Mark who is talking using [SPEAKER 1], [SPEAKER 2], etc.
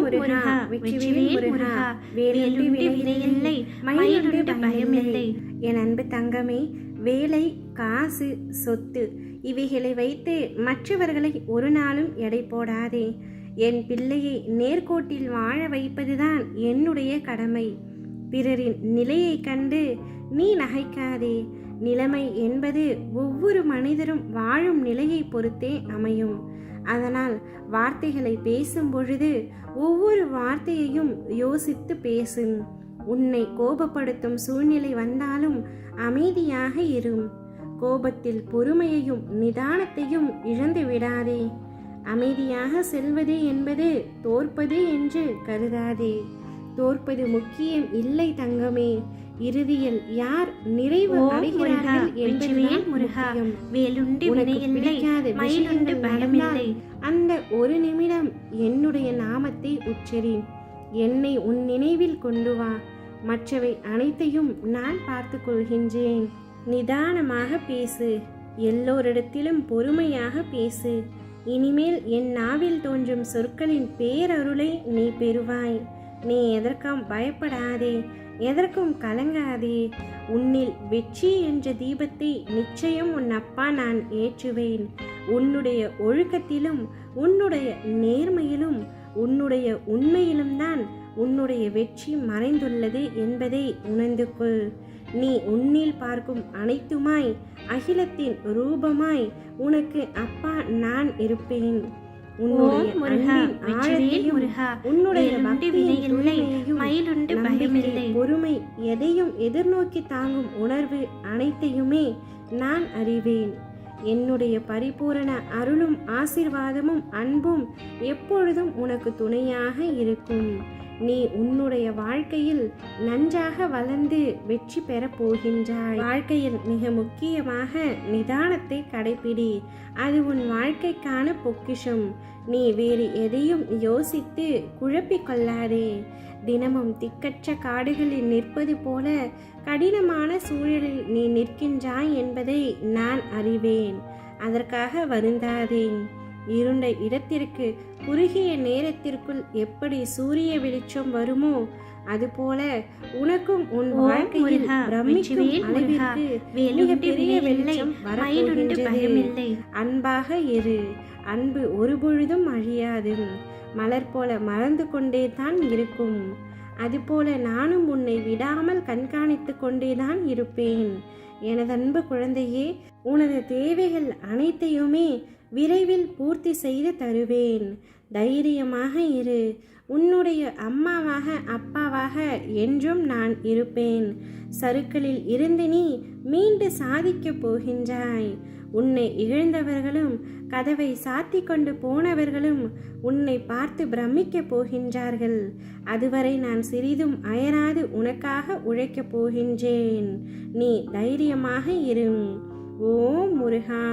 [SPEAKER 1] முருகா வெற்றிவேல் முருகா வேலுண்டு வினையில்லை மயிலுண்டு பயமில்லை. என் அன்பு தங்கமே, வேலை, காசு, சொத்து இவைகளை வைத்து மற்றவர்களை ஒரு நாளும் எடை போடாதே. என் பிள்ளையை நேர்கோட்டில் வாழ வைப்பதுதான் என்னுடைய கடமை. பிறரின் நிலையை கண்டு நீ நகைக்காதே. நிலைமை என்பது ஒவ்வொரு மனிதரும் வாழும் நிலையை பொறுத்தே அமையும். அதனால் வார்த்தைகளை பேசும் பொழுது ஒவ்வொரு வார்த்தையையும் யோசித்து பேசும். உன்னை கோபப்படுத்தும் சூழ்நிலை வந்தாலும் அமைதியாக இரும். கோபத்தில் பொறுமையையும் நிதானத்தையும் இழந்து விடாதே. அமைதியாக செல்வது என்பது தோற்பது என்று கருதாதே. தோற்பது முக்கியம் இல்லை தங்கமே. இறுதியில் யார் நிறைவு அடைகிறார்கள் என்பதுதான் முக்கியம். அந்த ஒரு நிமிடம் என்னுடைய நாமத்தை உச்சரி. என்னை உன் நினைவில் கொண்டு வா. மற்றவை அனைத்தையும் நான் பார்த்து கொள்கின்றேன். நிதானமாக பேசு. எல்லோரிடத்திலும் பொறுமையாக பேசு. இனிமேல் என் நாவில் தோன்றும் சொற்களின் பேரருளை நீ பெறுவாய். நீ எதற்கும் பயப்படாதே, எதற்கும் கலங்காதே. உன்னில் வெற்றி என்ற தீபத்தை நிச்சயம் உன் அப்பா நான் ஏற்றுவேன். உன்னுடைய ஒழுக்கத்திலும் உன்னுடைய நேர்மையிலும் உன்னுடைய உண்மையிலும் தான் உன்னுடைய வெற்றி மறைந்துள்ளது என்பதை உணர்ந்து கொள். நீ உன்னில் பார்க்கும் அனைத்துமாய் அகிலத்தின் ரூபமாய் உனக்கு அப்பா நான் இருப்பேன். உன்னுடைய பொறுமை, எதையும் எதிர்நோக்கி தாங்கும் உணர்வு அனைத்தையுமே நான் அறிவேன். என்னுடைய பரிபூரண அருளும் ஆசீர்வாதமும் அன்பும் எப்பொழுதும் உனக்கு துணையாக இருக்கும். நீ உன்னுடைய வாழ்க்கையில் நன்றாக வளர்ந்து வெற்றி பெற போகின்றாய். வாழ்க்கையில் மிக முக்கியமாக நிதானத்தை கடைபிடி. அது உன் வாழ்க்கைக்கான பொக்கிஷம். நீ வேறு எதையும் யோசித்து குழப்பிக் கொள்ளாதே. தினமும் திக்கற்ற காடுகளில் நிற்பது போல கடினமான சூழலில் நீ நிற்கின்றாய் என்பதை நான் அறிவேன். அதற்காக வருந்தாதேன். இருண்ட இடத்திற்கு குறுகிய நேரத்திற்குள் எப்படி சூரிய வெளிச்சம் வருமோ அதுபோல உனக்கும் உன் வாழ்க்கையில் பிரமிக்கும் அளவிற்கு மிகப்பெரிய வெளிச்சம் வரப்போகின்றது. அன்பாக இரு. அன்பு ஒருபொழுதும் அழியாது. மலர் போல மறந்து கொண்டே தான் இருக்கும். அதுபோல நானும் உன்னை விடாமல் கண்காணித்து கொண்டேதான் இருப்பேன். எனதன்பு குழந்தையே, உனது தேவைகள் அனைத்தையுமே விரைவில் பூர்த்தி செய்து தருவேன். தைரியமாக இரு. உன்னுடைய அம்மாவாக அப்பாவாக என்றும் நான் இருப்பேன். சறுக்களில் இருந்து நீ மீண்டு சாதிக்கப் போகின்றாய். உன்னை இழந்தவர்களும் கதவை சாத்தி கொண்டு போனவர்களும் உன்னை பார்த்து பிரமிக்கப் போகின்றார்கள். அதுவரை நான் சிறிதும் அயராது உனக்காக உழைக்கப் போகின்றேன். நீ தைரியமாக இரு. ஓம் முருகா.